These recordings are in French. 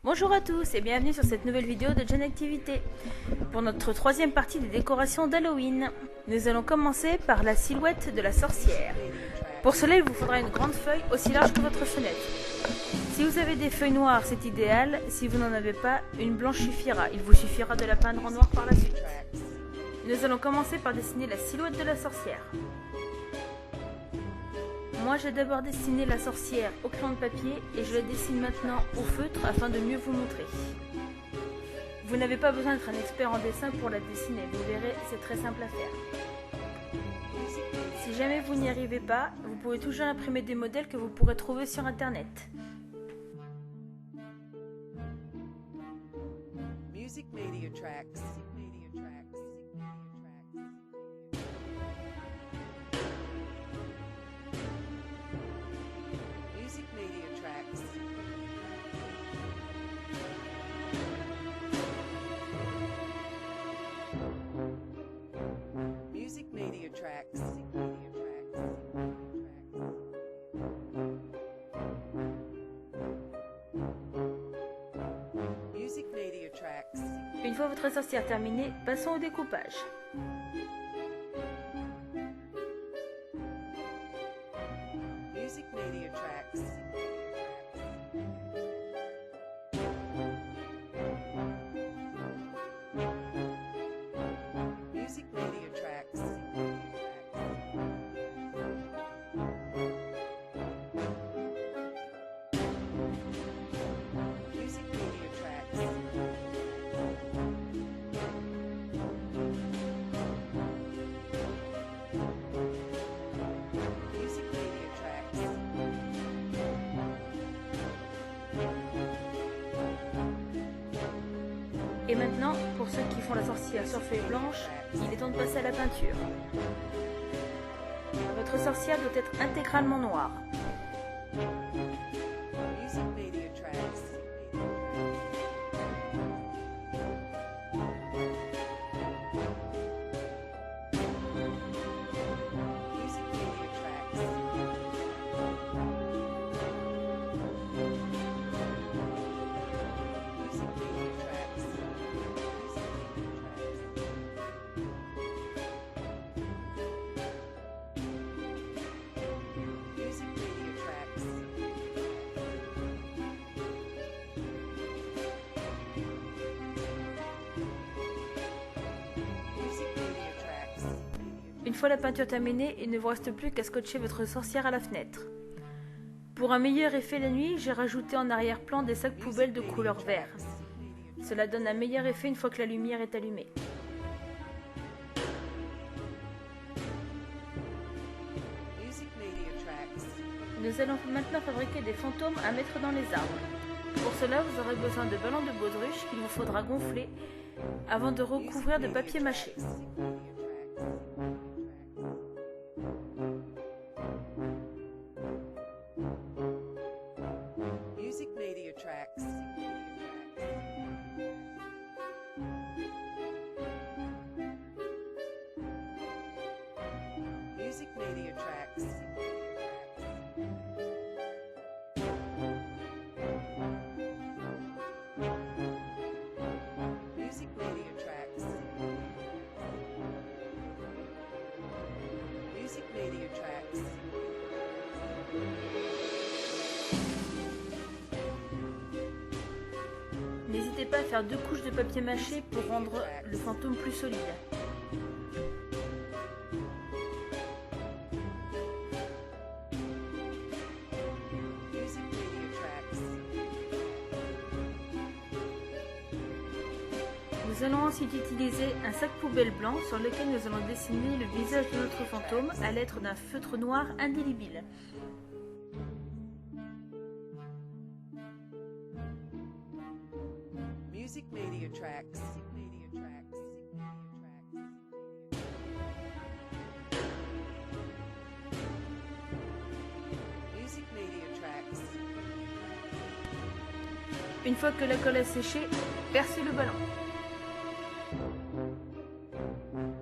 Bonjour à tous et bienvenue sur cette nouvelle vidéo de Jeune Activité pour notre troisième partie des décorations d'Halloween. Nous allons commencer par la silhouette de la sorcière. Pour cela, il vous faudra une grande feuille aussi large que votre fenêtre. Si vous avez des feuilles noires, c'est idéal. Si vous n'en avez pas, une blanche suffira. Il vous suffira de la peindre en noir par la suite. Nous allons commencer par dessiner la silhouette de la sorcière. Moi, j'ai d'abord dessiné la sorcière au crayon de papier et je la dessine maintenant au feutre afin de mieux vous montrer. Vous n'avez pas besoin d'être un expert en dessin pour la dessiner, vous verrez, c'est très simple à faire. Si jamais vous n'y arrivez pas, vous pouvez toujours imprimer des modèles que vous pourrez trouver sur internet. Music Media Tracks. Music Media Tracks. Music Media Tracks. Music Media Tracks. Une fois votre sorcière terminée, passons au découpage. Music Media Tracks. Music Media Tracks. Music Media Tracks. Music Media Tracks. Et maintenant, pour ceux qui font la sorcière sur feuille blanche, il est temps de passer à la peinture. Votre sorcière doit être intégralement noire. Music Media Tracks. Music Media Tracks. Music Media Tracks. Music Media Tracks. Music Media Tracks. Une fois la peinture terminée, il ne vous reste plus qu'à scotcher votre sorcière à la fenêtre. Pour un meilleur effet la nuit, j'ai rajouté en arrière-plan des sacs poubelles de couleur vert. Cela donne un meilleur effet une fois que la lumière est allumée. Music Media Tracks. Nous allons maintenant fabriquer des fantômes à mettre dans les arbres. Pour cela, vous aurez besoin de ballons de baudruche qu'il vous faudra gonfler avant de recouvrir de papier mâché. Music Media Tracks. Music Media Tracks. Music Media Tracks. Music Media Tracks. N'hésitez pas à faire 2 couches de papier mâché pour rendre le fantôme plus solide. Music Media Tracks. Nous allons ensuite utiliser un sac poubelle blanc sur lequel nous allons dessiner le visage de notre fantôme à l'aide d'un feutre noir indélébile. Music Media Tracks. Media Tracks. Music Media Tracks. Une fois que la colle a séché, percez le ballon.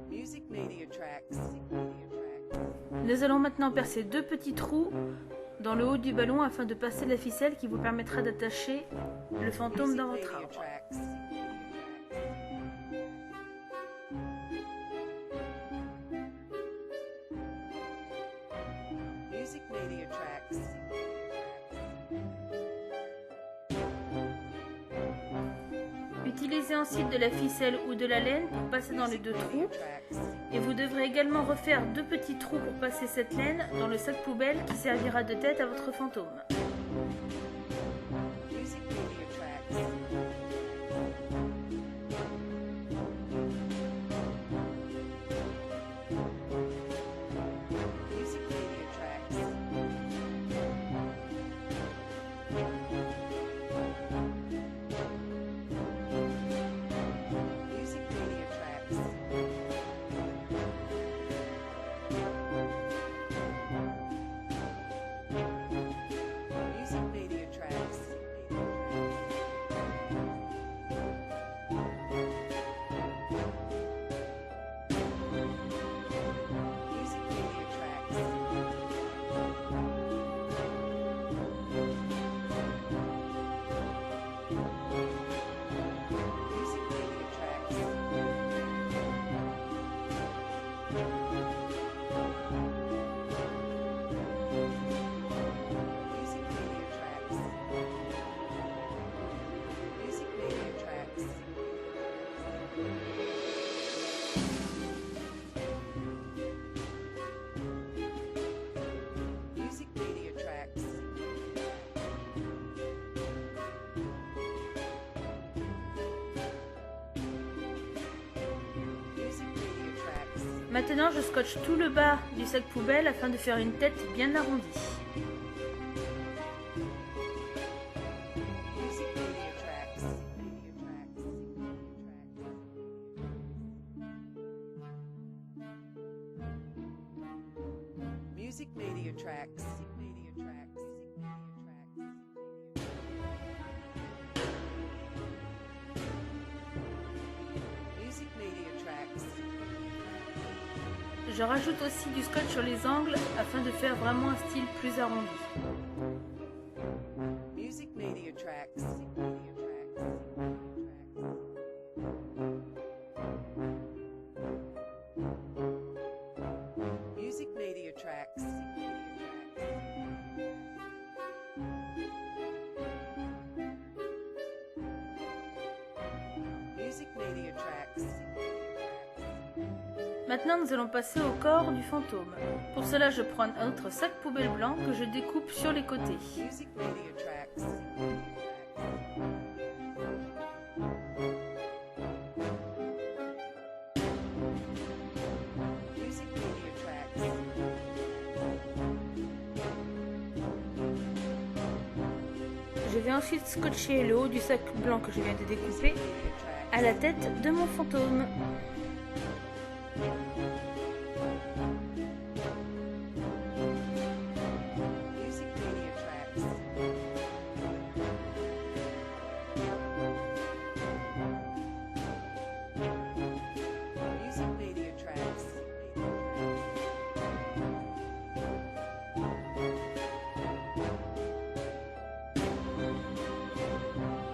Music Media Tracks. Nous allons maintenant percer 2 petits trous dans le haut du ballon afin de passer la ficelle qui vous permettra d'attacher le fantôme dans votre arbre. Music Media Tracks. Utilisez ensuite de la ficelle ou de la laine pour passer dans les deux trous. Et vous devrez également refaire 2 petits trous pour passer cette laine dans le sac poubelle qui servira de tête à votre fantôme. Music Media Tracks. Music Media Tracks. Music Media Tracks. Music Media Tracks. Music Media Tracks. Music Media Tracks. Music Media Tracks. Music Media Tracks. Music Media Tracks. Music Media Tracks. Maintenant, je scotche tout le bas du sac poubelle afin de faire une tête bien arrondie. Music Media Tracks. Media Tracks. Music Media Tracks. Media Tracks. Music Media Tracks. Je rajoute aussi du scotch sur les angles afin de faire vraiment un style plus arrondi. Music Media Tracks. Music Media Tracks. Music Media Tracks. Maintenant, nous allons passer au corps du fantôme. Pour cela, je prends un autre sac poubelle blanc que je découpe sur les côtés. Music Media Tracks. Music Media Tracks. Je vais ensuite scotcher le haut du sac blanc que je viens de découper à la tête de mon fantôme. Music Media Tracks. Music Media Tracks. Music Media Tracks.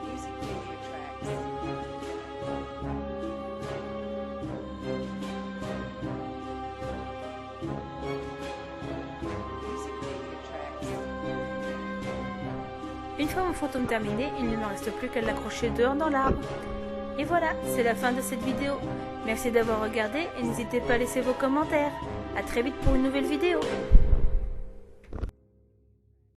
Music Media Tracks. Une fois mon fantôme terminé, il ne me reste plus qu'à l'accrocher dehors dans l'arbre. Et voilà, c'est la fin de cette vidéo. Merci d'avoir regardé et n'hésitez pas à laisser vos commentaires. A très vite pour une nouvelle vidéo.